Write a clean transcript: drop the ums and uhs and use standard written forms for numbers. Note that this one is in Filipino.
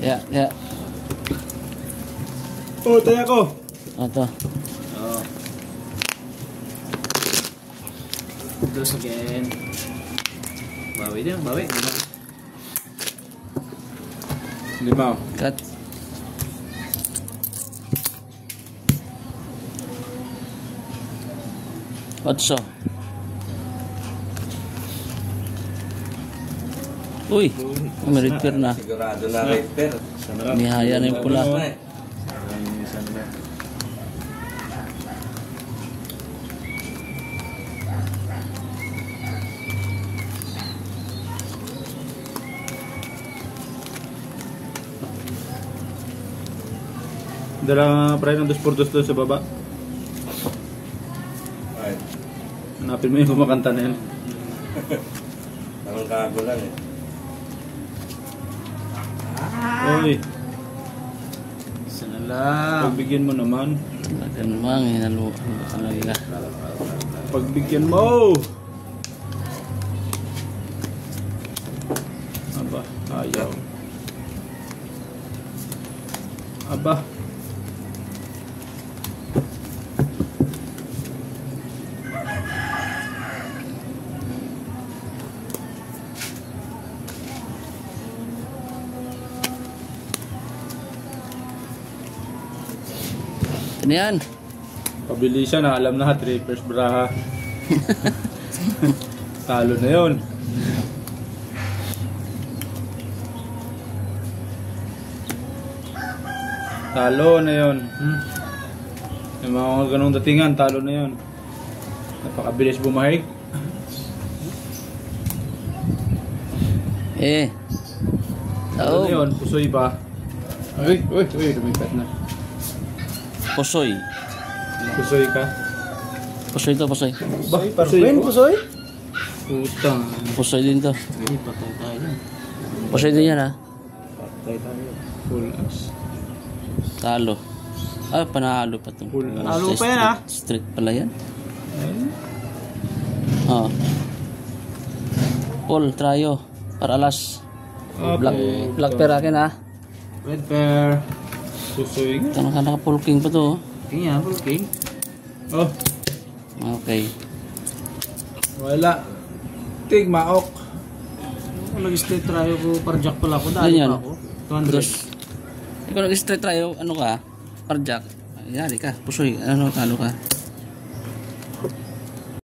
Ya, ya. Oh, taya ko. Ito. Oh. Dos again. Bawi din, bawi. Lima. Cut. Otso. Uy, may repair na. Sigurado na repair. Nihaya na yung pula. Dala pre ng 2x2 doon sa baba. Ay, Hanapin mo yung kumakanta na yan. parang kago lang eh. Uy. Isa na lang. Pagbigyan mo naman. Talagang mang hinaluan ko talaga. Pagbigyan mo. Aba, ayaw. Aba. Ano yan? Pabilisan na, alam na, trippers braha. Talo na yun. Talo na yun. Yung mga ganong datingan, talo na yun. Napakabilis bumahig. Oh. Talo na yun, pusoy ba? Uy, lumipat na. Pusoy. Pusoy ka? Pusoy to, pusoy. Pusoy, pusoy? Pusoy? Putang. Pusoy din to. Ay, patay tayo. Pusoy din yan ha. Patay tayo. Full as. Talo. Ah, panalo pa to. Full as. Talo pa yan ha. Street pala yan. Oh. Paul, trayo. Para alas. Black pair akin ha. Red pair. Pusoy nga. Ito naka-full king pa to. King yan, full king. Oh. Okay. Wala. Tig, maok. Nag-straight tayo ko, parjak pala ako. Ano yan? Pa ako. 200. Ikaw nag-straight tayo, ano ka? Parjak. Yari ka, pusoy. Ano, talo ka.